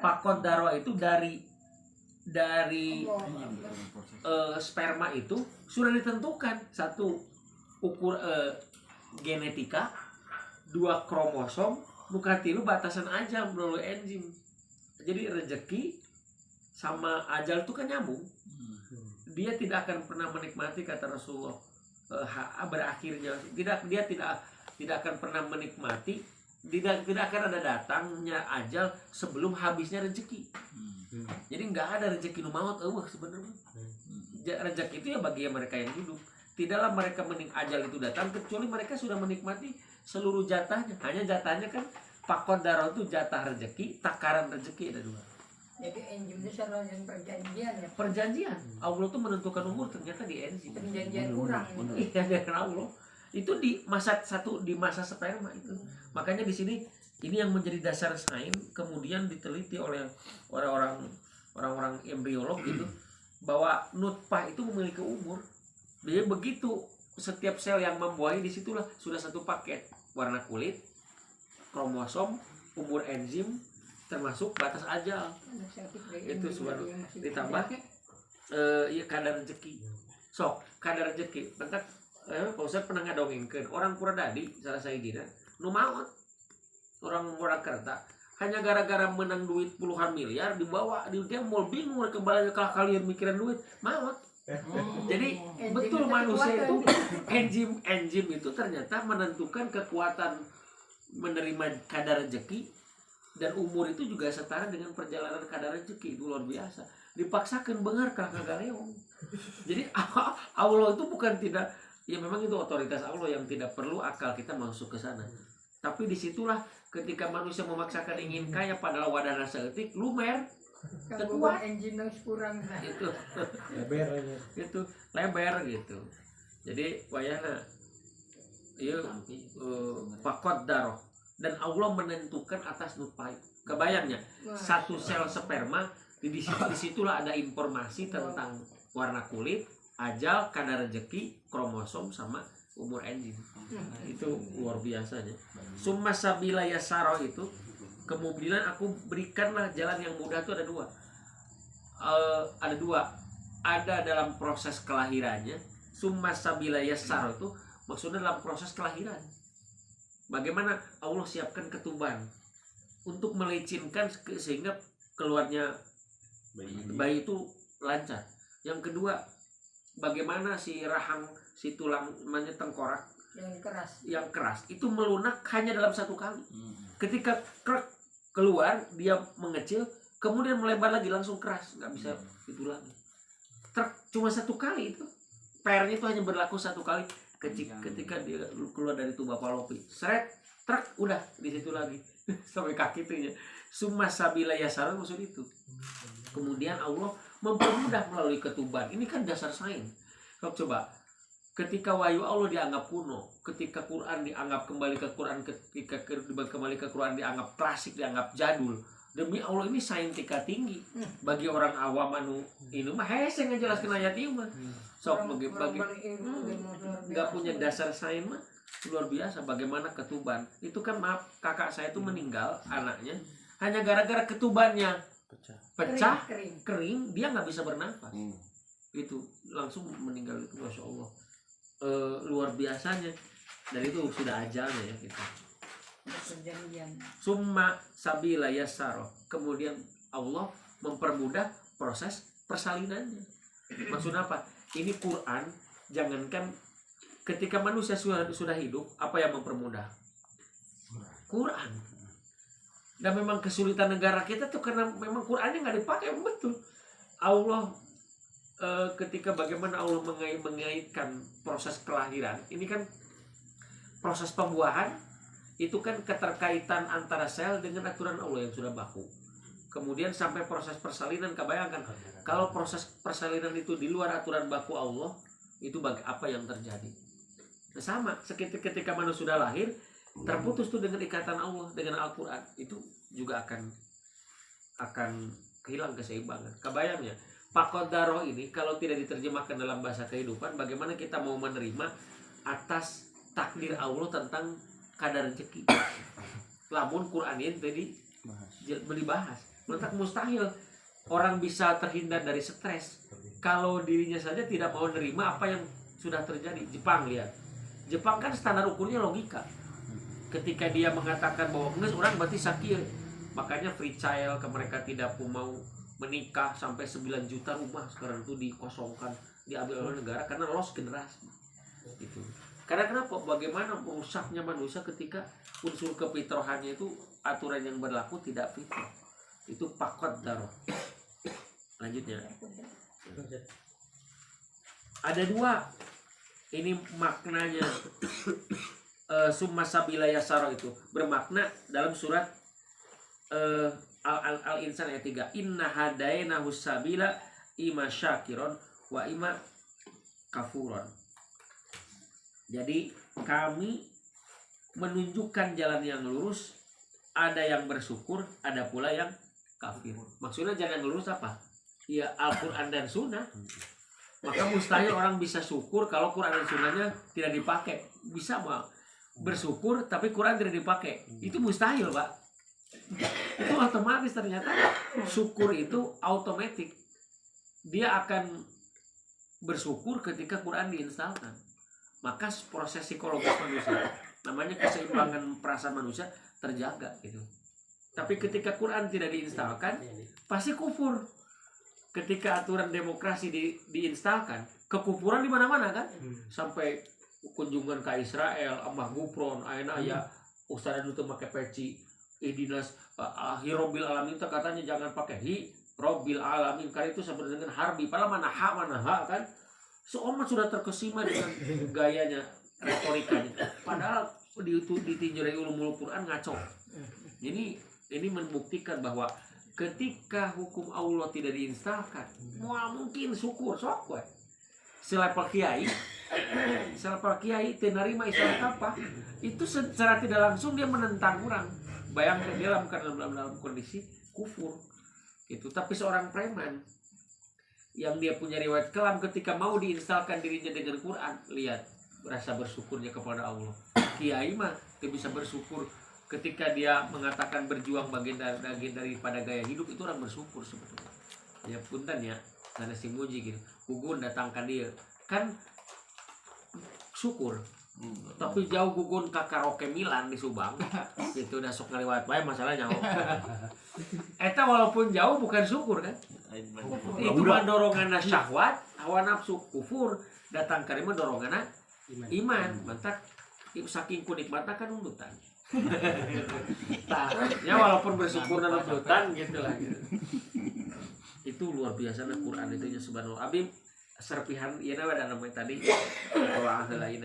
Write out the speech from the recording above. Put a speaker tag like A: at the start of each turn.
A: Pakot daro itu dari sperma itu sudah ditentukan, satu ukur genetika, dua kromosom, bukan tilu batasan ajal melalui enzim. Jadi rezeki sama ajal itu kan nyambung. Dia tidak akan pernah menikmati, kata Rasulullah, berakhirnya dia tidak akan pernah menikmati, tidak akan ada datangnya ajal sebelum habisnya rezeki. Jadi nggak ada rezeki nu maut sebenarnya. Rezeki itu ya bagi mereka yang hidup. Tidaklah mereka ajal itu datang kecuali mereka sudah menikmati seluruh jatahnya. Hanya jatahnya kan pakot daro itu jatah rezeki, takaran rezeki ada dua.
B: Jadi enzim itu salah yang perjanjian ya.
A: Perjanjian. Allah tuh menentukan umur ternyata di enzim.
B: Perjanjian kurang.
A: Iya dengan Allah. Itu di masa sperma itu. Makanya di sini ini yang menjadi dasar sains, kemudian diteliti oleh orang-orang embriolog gitu, bahwa nutfah itu memiliki umur. Jadi begitu setiap sel yang membuahi, disitulah sudah satu paket, warna kulit, kromosom, umur enzim, termasuk batas ajal. Itu sudah ditambah ya kadar rezeki. Sok kadar rezeki. Bentar, Pak Ustadz pernah ngadongengkeun orang Puradadi salah saya dina nu maot. Orang kerta hanya gara-gara menang duit puluhan miliar dibawa di mall, bingung kembali ke kalian mikirin duit maut. Jadi betul manusia itu enzim itu ternyata menentukan kekuatan menerima kadar rezeki, dan umur itu juga setara dengan perjalanan kadar rezeki. Itu luar biasa, dipaksakan bener kakak gareong. Jadi Allah itu bukan tidak, ya memang itu otoritas Allah yang tidak perlu akal kita masuk ke sana. Tapi disitulah ketika manusia memaksakan ingin kaya padahal wadahna seeutik lumer kuat
B: enzim kurang
A: itu lebar gitu. Jadi wayana ieu pakot daro, dan Allah menentukan atas nutfah. Kebayangnya satu sel sperma disitulah ada informasi tentang warna kulit, ajal, kadar rezeki, kromosom sama umur enzim. Itu luar biasanya. Summa sabila yasaro itu, kemudian aku berikanlah jalan yang mudah. Itu ada dua. Ada dalam proses kelahirannya. Summa sabila yasaro itu maksudnya dalam proses kelahiran. Bagaimana Allah siapkan ketuban untuk melicinkan sehingga keluarnya bayi itu lancar. Yang kedua, bagaimana si rahang, si tulang tengkorak yang keras itu melunak hanya dalam satu kali. Ketika keluar dia mengecil, kemudian melebar lagi langsung keras, nggak bisa itu lagi. Cuma satu kali itu, PR-nya itu hanya berlaku satu kali. Ketika dia keluar dari tuba Falopi, seret, udah di situ lagi sampai kaki itu ya. Summa sabila yasar maksud itu. Kemudian Allah mempermudah melalui ketuban. Ini kan dasar sains. Coba, ketika wahyu Allah dianggap kuno, ketika Quran dianggap kembali ke Quran, ketika kembali ke Quran dianggap klasik, dianggap jadul. Demi Allah ini sains tingkat tinggi. Bagi orang awam anu ini mah hese ngejelaskeun ayat ieu mah. Sok bagi enggak punya dasar sains mah luar biasa. Bagaimana ketuban? Itu kan maaf, kakak saya itu meninggal anaknya hanya gara-gara ketubannya pecah kering, dia nggak bisa bernafas. Itu langsung meninggal itu, masya Allah. Luar biasanya, dan itu sudah ajalnya ya kita. Summa sabila yasaro, kemudian Allah mempermudah proses persalinannya. Maksudnya apa? Ini Quran, jangankan ketika manusia sudah hidup, apa yang mempermudah? Quran. Dan memang kesulitan negara kita tuh karena memang Qurannya nggak dipakai, betul. Allah ketika bagaimana Allah mengaitkan proses kelahiran, ini kan proses pembuahan itu kan keterkaitan antara sel dengan aturan Allah yang sudah baku. Kemudian sampai proses persalinan, kebayangkan kalau proses persalinan itu di luar aturan baku Allah, itu apa yang terjadi? Nah, sama ketika manusia sudah lahir, terputus tuh dengan ikatan Allah, dengan Al-Quran, itu juga akan hilang keseimbangan. Kebayangnya pakot daro ini kalau tidak diterjemahkan dalam bahasa kehidupan, bagaimana kita mau menerima atas takdir Allah tentang kadar rezeki? Lamun Quran ini tadi dibahas. Mentak mustahil orang bisa terhindar dari stres kalau dirinya saja tidak mau menerima apa yang sudah terjadi. Jepang, lihat, Jepang kan standar ukurnya logika. Ketika dia mengatakan bahwa nges orang berarti sakit, makanya free child, ke mereka tidak mau menikah, sampai 9 juta rumah sekarang itu dikosongkan, diambil oleh negara karena loss generasi. Itu karena kenapa? Bagaimana merusaknya manusia ketika unsur kefitrahannya itu, aturan yang berlaku tidak fitrah. Itu pakot daroh. Lanjutnya ada 2 ini maknanya. Summa sabila yasara itu bermakna dalam surat Al-Insan ayat 3, inna hadainahu sabila ima syakiron wa ima kafuron. Jadi kami menunjukkan jalan yang lurus, ada yang bersyukur, ada pula yang kafir. Maksudnya jalan yang lurus apa? Ya Al-Quran dan Sunnah. Maka mustahil orang bisa syukur kalau Quran dan Sunnahnya tidak dipakai. Bisa mah bersyukur tapi Quran tidak dipakai. Itu mustahil, Pak. Itu otomatis, ternyata syukur itu otomatis. Dia akan bersyukur ketika Quran diinstalkan. Maka proses psikologis manusia, namanya keseimbangan perasaan manusia, terjaga gitu. Tapi ketika Quran tidak diinstalkan, pasti kufur. Ketika aturan demokrasi diinstalkan, kekufuran di mana-mana kan? Sampai kunjungan ke Israel, Amah Gupron, ayeuna aya ustaz nu teu make peci, dinas Hirobil Alamin katanya jangan pakai Hirobil Alamin, karena itu sama dengan harbi, padahal mana ha kan? Seorang sudah terkesima dengan gayanya, retorikanya. Padahal ditinjau dari ulumul Quran ngaco. Jadi ini membuktikan bahwa ketika hukum Allah tidak diinstalkan, mau mungkin syukur sok we. Selevel kiai tenarima Islam apa? Itu secara tidak langsung dia menentang orang. Bayangkan dia dalam kondisi kufur. Itu tapi seorang preman yang dia punya riwayat kelam, ketika mau diinstalkan dirinya dengan Quran, lihat rasa bersyukurnya kepada Allah. Kiai mah dia bisa bersyukur ketika dia mengatakan berjuang bagian daripada gaya hidup, itu orang bersyukur sebetulnya. Ya punten ya, karena si muji gitu, gugun datangkan dia kan syukur. Tapi jauh gugun ke karaoke Milan di Subang, itu udah sok ngaliwat bae masalahnya. Eta walaupun jauh bukan syukur kan? Itu mah dorongan syahwat, hawa nafsu, kufur. Datang ka imah dorongan iman. Mantak saking kunikmatna kan nunutan. Ya walaupun bersyukur dan nunutan gitu lah gitu. Itu luar biasa Quran itu nya subhanallah. Abi serpihan ieu na namanya tadi. Allah lain